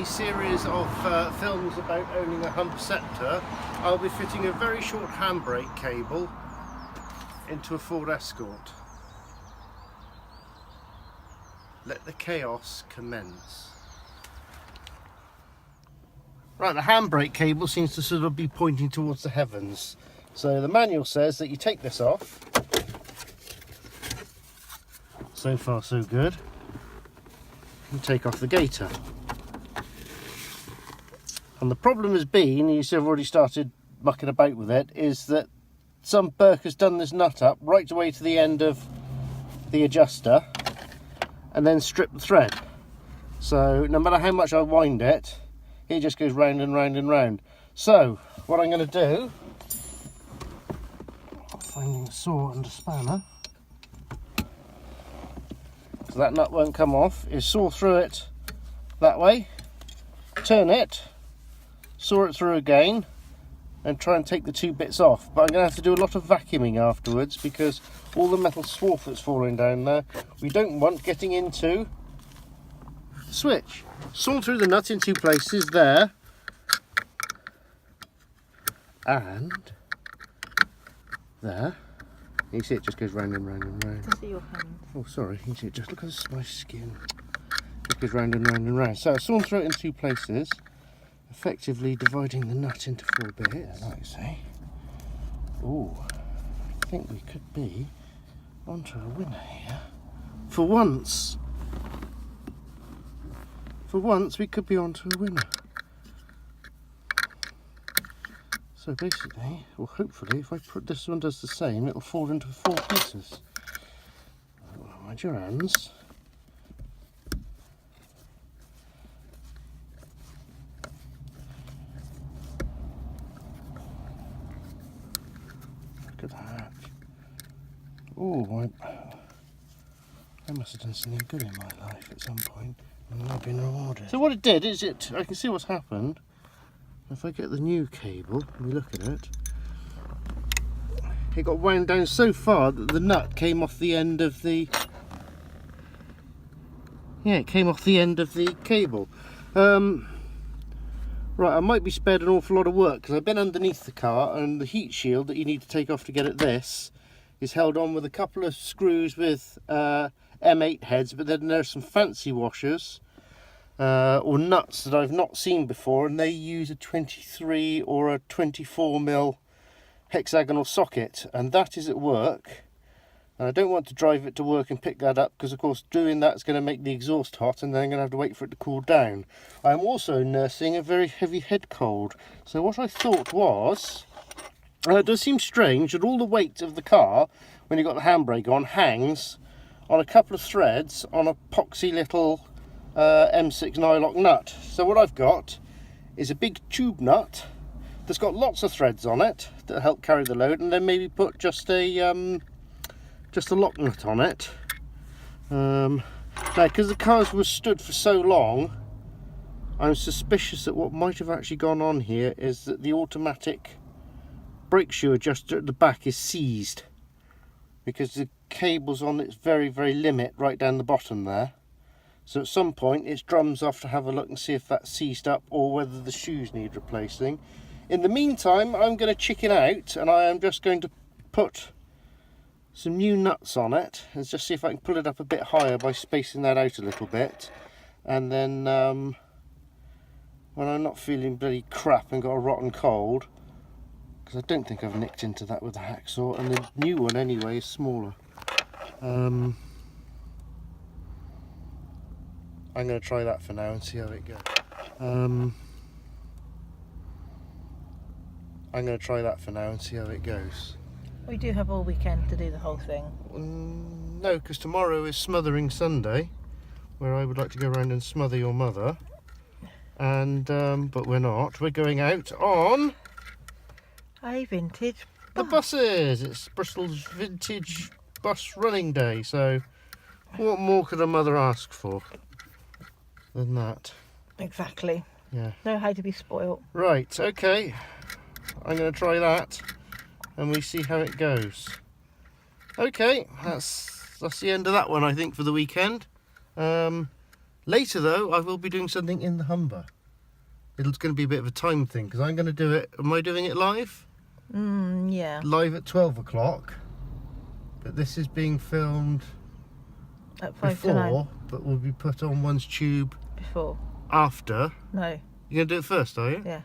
series of films about owning a Humber Sceptre, I'll be fitting a very short handbrake cable into a Ford Escort. Let the chaos commence. Right, the handbrake cable seems to sort of be pointing towards the heavens. So the manual says that you take this off. So far so good. And take off the gaiter. And the problem has been, you see I've already started mucking about with it, is that some Burke has done this nut up right away to the end of the adjuster and then stripped the thread. So no matter how much I wind it, it just goes round and round and round. So what I'm going to do, finding a saw and a spanner, so that nut won't come off, is saw through it that way, turn it, saw it through again, and try and take the two bits off. But I'm going to have to do a lot of vacuuming afterwards because all the metal swarf that's falling down there, we don't want getting into the switch. Saw through the nut in two places there, and there. You see it just goes round and round and round. I can see your hand. Oh, sorry. You see it just look at this nice skin. It goes round and round and round. So I've sawn through it in two places, effectively dividing the nut into four bits. Like say. Oh, I think we could be onto a winner here. For once. For once, we could be onto a winner. So basically, or hopefully, if I put this one does the same, it'll fall into four pieces. Mind your hands. Look at that. Oh, I must have done something good in my life at some point. I'm not being rewarded. So what it did is I can see what's happened. If I get the new cable and we look at it, it got wound down so far that the nut came off the end of the, it came off the end of the cable. Right, I might be spared an awful lot of work because I've been underneath the car, and the heat shield that you need to take off to get at this is held on with a couple of screws with M8 heads, but then there's some fancy washers or nuts that I've not seen before, and they use a 23 or a 24mm hexagonal socket, and that is at work. And I don't want to drive it to work and pick that up because of course doing that's going to make the exhaust hot, and then I'm going to have to wait for it to cool down. I'm also nursing a very heavy head cold, so what I thought was, it does seem strange that all the weight of the car when you've got the handbrake on hangs on a couple of threads on a poxy little M6 nylock nut. So what I've got is a big tube nut that's got lots of threads on it that help carry the load, and then maybe put just a lock nut on it. Now, because the cars were stood for so long, I'm suspicious that what might have actually gone on here is that the automatic brake shoe adjuster at the back is seized, because the cable's on its very, very limit right down the bottom there. So at some point its drums off to have a look and see if that's seized up or whether the shoes need replacing. In the meantime, I'm going to chicken out, and I am just going to put some new nuts on it and just see if I can pull it up a bit higher by spacing that out a little bit. And then when I'm not feeling bloody crap and got a rotten cold, because I don't think I've nicked into that with the hacksaw, and the new one anyway is smaller. I'm going to try that for now and see how it goes. I'm going to try that for now and see how it goes. We do have all weekend to do the whole thing. No, because tomorrow is Smothering Sunday, where I would like to go around and smother your mother. And but we're not. We're going out on A vintage the bus. buses. It's Bristol's vintage bus running day. So what more could a mother ask for than that? Exactly. Yeah. Know how to be spoilt. Right, okay. I'm going to try that and we see how it goes. Okay, that's the end of that one, I think, for the weekend. Later though, I will be doing something in the Humber. it's going to be a bit of a time thing because I'm going to do it. Am I doing it live? Yeah. Live at 12 o'clock. But this is being filmed At 5 to 9. before, but will be put on one's tube Before. after. No. You're going to do it first, are you? Yeah.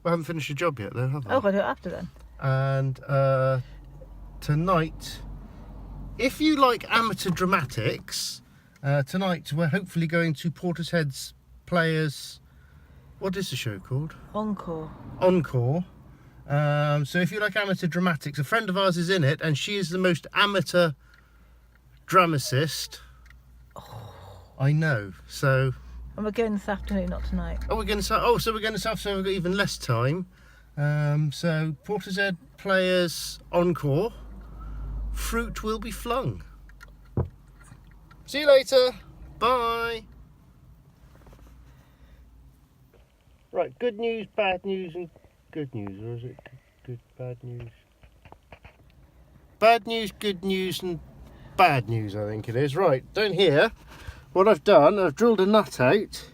Well, I haven't finished the job yet, though, have I? Oh, I'll do it after then. And tonight, if you like amateur dramatics, tonight we're hopefully going to Portishead's Players. What is the show called? Encore. Encore. So if you like amateur dramatics, a friend of ours is in it, and she is the most amateur dramatist. I know. So. And we're going this afternoon, not tonight. Oh, we're going to. Oh, so we're going to South. So we've got even less time. So Portishead Players Encore. Fruit will be flung. See you later. Bye. Right, good news, bad news, and good news, or is it good, bad news? Bad news, good news, and bad news, I think it is. Right, down here, what I've done, I've drilled a nut out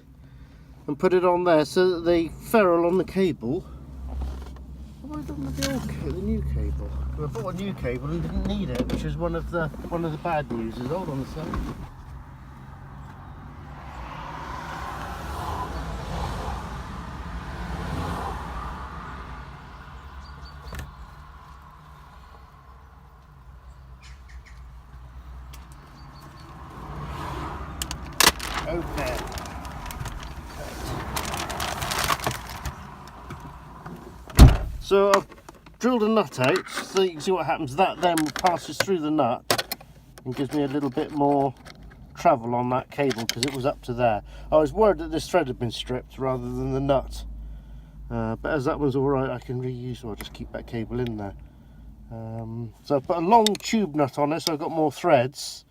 and put it on there so that the ferrule on the cable. What have I done with the new cable? Well, I bought a new cable and didn't need it, which is one of the bad news. Hold on a second. Okay. So I've drilled a nut out so you can see what happens. That then passes through the nut and gives me a little bit more travel on that cable because it was up to there. I was worried that this thread had been stripped rather than the nut. But as that one's alright, I can reuse, so I'll just keep that cable in there. So I've put a long tube nut on it so I've got more threads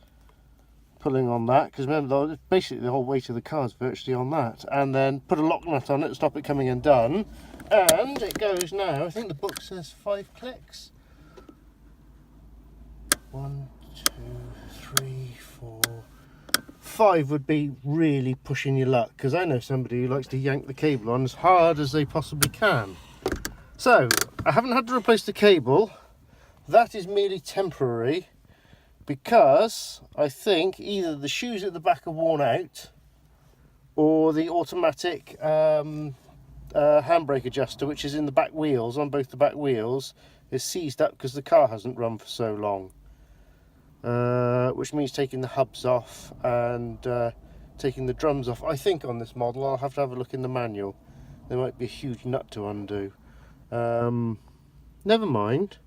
pulling on that, because remember, basically the whole weight of the car is virtually on that. And then put a lock nut on it to stop it coming undone. And it goes now, I think the book says 5 clicks. 1, 2, 3, 4, 5 would be really pushing your luck, because I know somebody who likes to yank the cable on as hard as they possibly can. So, I haven't had to replace the cable. That is merely temporary, because I think either the shoes at the back are worn out or the automatic handbrake adjuster, which is in the back wheels, on both the back wheels, is seized up because the car hasn't run for so long. Which means taking the hubs off and taking the drums off. I think on this model I'll have to have a look in the manual. There might be a huge nut to undo. Never mind.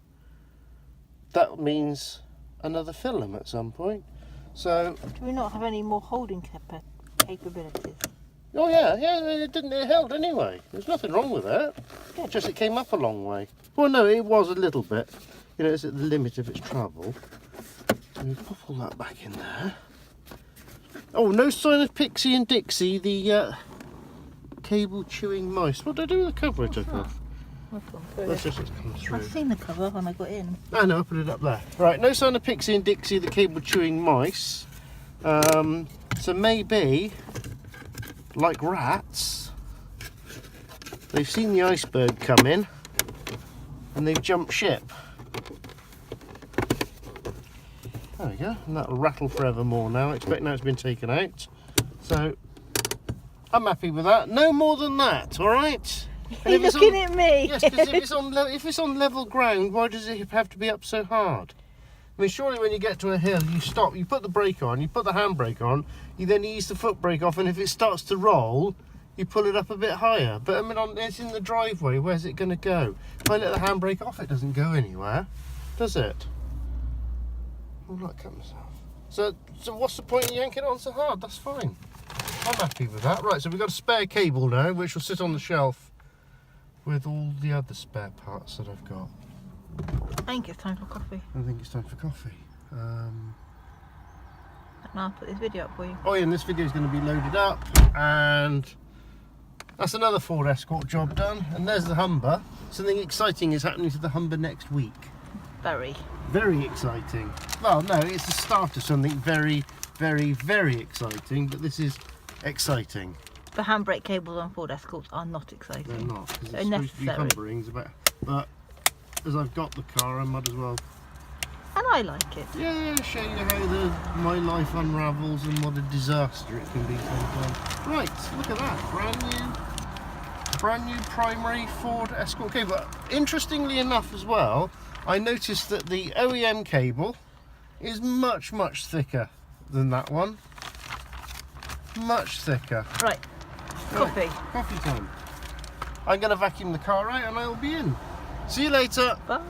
That means another film at some point. So Do we not have any more holding capabilities? oh yeah, it held anyway. There's nothing wrong with it. Good. Just it came up a long way. Well no, it was a little bit. You know, it's at the limit of its travel. So we pop all that back in there. Oh, no sign of Pixie and Dixie, the cable chewing mice. What did I do with the cover I took off? That's just it's come through. I've seen the cover when I got in. I know, I put it up there. Right, no sign of Pixie and Dixie, the cable chewing mice. So maybe, like rats, they've seen the iceberg come in and they've jumped ship. There we go, and that'll rattle forevermore now. I expect now it's been taken out. So, I'm happy with that. No more than that, alright? You're looking at me. Yes, because if it's on level ground, why does it have to be up so hard? I mean, surely when you get to a hill, you stop, you put the brake on, you put the handbrake on, you then ease the foot brake off, and if it starts to roll, you pull it up a bit higher. But I mean, it's in the driveway, where's it going to go? If I let the handbrake off, it doesn't go anywhere, does it? Oh, look, cut myself. So what's the point in yanking it on so hard? That's fine. I'm happy with that. Right, so we've got a spare cable now, which will sit on the shelf with all the other spare parts that I've got. I think it's time for coffee. I think it's time for coffee. And I'll put this video up for you. Oh yeah, and this video is going to be loaded up, and that's another Ford Escort job done. And there's the Humber. Something exciting is happening to the Humber next week. Very exciting. Well, no, it's the start of something very, very, very exciting, but this is exciting. But handbrake cables on Ford Escorts are not exciting. They're not, because They're it's supposed to be necessary. cumbering. But as I've got the car, I might as well. And I like it. Yeah, show you how my life unravels and what a disaster it can be sometimes. Right, look at that, brand new primary Ford Escort cable. Interestingly enough as well, I noticed that the OEM cable is much thicker than that one. Much thicker. Right, coffee. Right, coffee time. I'm going to vacuum the car out and I'll be in. See you later. Bye.